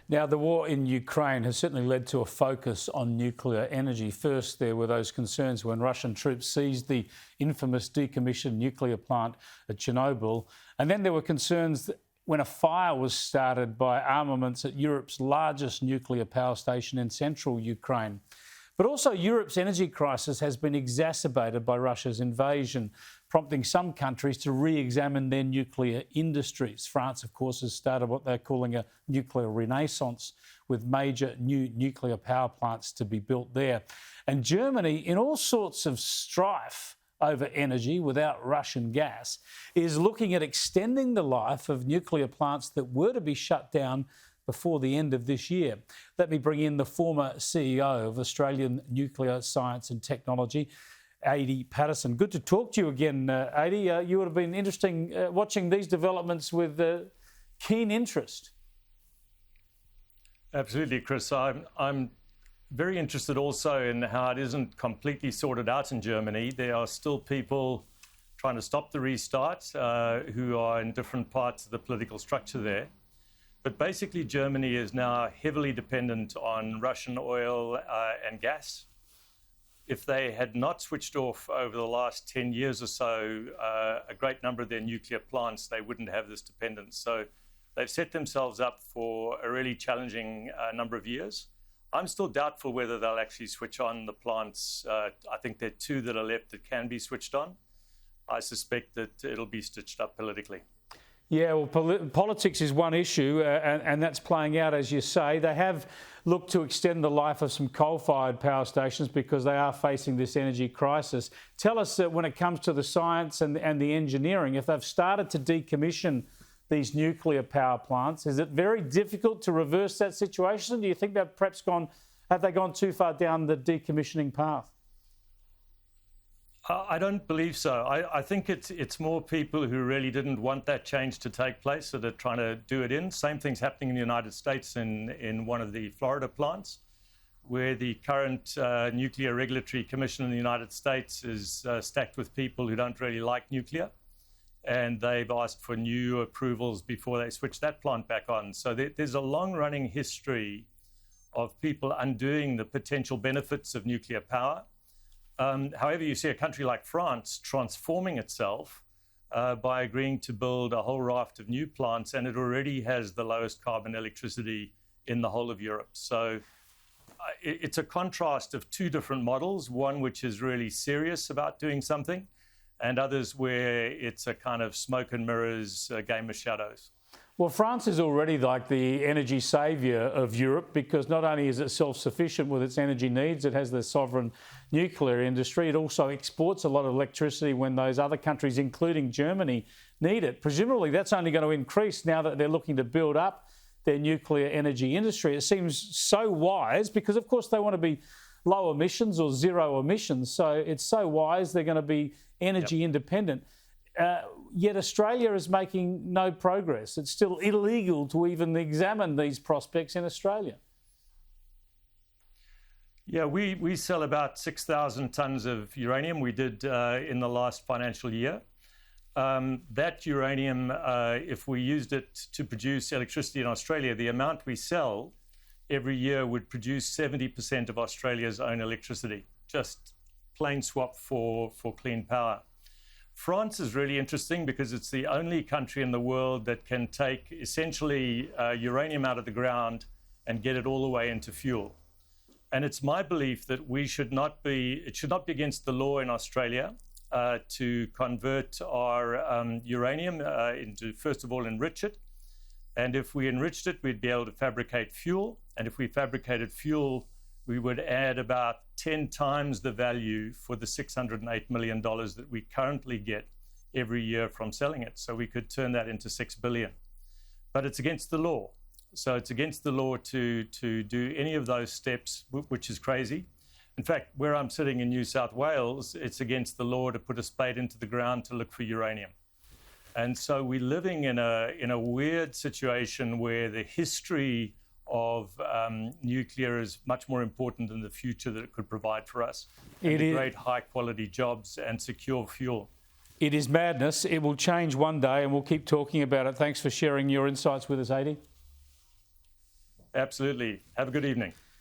Now, the war in Ukraine has certainly led to a focus on nuclear energy. First, there were those concerns when Russian troops seized the infamous decommissioned nuclear plant at Chernobyl. And then there were concerns when a fire was started by armaments at Europe's largest nuclear power station in central Ukraine. But also Europe's energy crisis has been exacerbated by Russia's invasion, prompting some countries to re-examine their nuclear industries. France, of course, has started what they're calling a nuclear renaissance, with major new nuclear power plants to be built there. And Germany, in all sorts of strife over energy without Russian gas, is looking at extending the life of nuclear plants that were to be shut down before the end of this year. Let me bring in the former CEO of Australian Nuclear Science and Technology, Paterson. Good to talk to you again, Adi. You would have been interesting watching these developments with keen interest. Absolutely, Chris. I'm very interested also in how it isn't completely sorted out in Germany. There are still people trying to stop the restart who are in different parts of the political structure there. But basically, Germany is now heavily dependent on Russian oil and gas. If they had not switched off over the last 10 years or so, a great number of their nuclear plants, they wouldn't have this dependence. So they've set themselves up for a really challenging number of years. I'm still doubtful whether they'll actually switch on the plants. I think there are two that are left that can be switched on. I suspect that it'll be stitched up politically. Yeah, well, politics is one issue, and that's playing out, as you say. They have looked to extend the life of some coal-fired power stations because they are facing this energy crisis. Tell us when it comes to the science and the engineering, if they've started to decommission these nuclear power plants, is it very difficult to reverse that situation? Do you think they've perhaps have they gone too far down the decommissioning path? I don't believe so. I think it's more people who really didn't want that change to take place that are trying to do it in. Same thing's happening in the United States in one of the Florida plants, where the current Nuclear Regulatory Commission in the United States is stacked with people who don't really like nuclear. And they've asked for new approvals before they switch that plant back on. So there's a long-running history of people undoing the potential benefits of nuclear power. However, you see a country like France transforming itself by agreeing to build a whole raft of new plants, and it already has the lowest carbon electricity in the whole of Europe. So it's a contrast of two different models, one which is really serious about doing something, and others where it's a kind of smoke and mirrors game of shadows. Well, France is already like the energy saviour of Europe because not only is it self-sufficient with its energy needs, it has the sovereign nuclear industry, it also exports a lot of electricity when those other countries, including Germany, need it. Presumably that's only going to increase now that they're looking to build up their nuclear energy industry. It seems so wise because, of course, they want to be low emissions or zero emissions. So it's so wise they're going to be energy independent. Yet Australia is making no progress. It's still illegal to even examine these prospects in Australia. Yeah, we sell about 6,000 tonnes of uranium. We did in the last financial year. That uranium, if we used it to produce electricity in Australia, the amount we sell every year would produce 70% of Australia's own electricity, just plain swap for clean power. France is really interesting because it's the only country in the world that can take essentially uranium out of the ground and get it all the way into fuel. And it's my belief that it should not be against the law in Australia to convert our uranium into, first of all, enrich it. And if we enriched it, we'd be able to fabricate fuel. And if we fabricated fuel, we would add about 10 times the value for the $608 million that we currently get every year from selling it. So we could turn that into $6 billion. But it's against the law. So it's against the law to do any of those steps, which is crazy. In fact, where I'm sitting in New South Wales, it's against the law to put a spade into the ground to look for uranium. And so we're living in a weird situation where the history of nuclear is much more important than the future that it could provide for us. And to create high-quality jobs and secure fuel. It is madness. It will change one day and we'll keep talking about it. Thanks for sharing your insights with us, Adi. Absolutely. Have a good evening.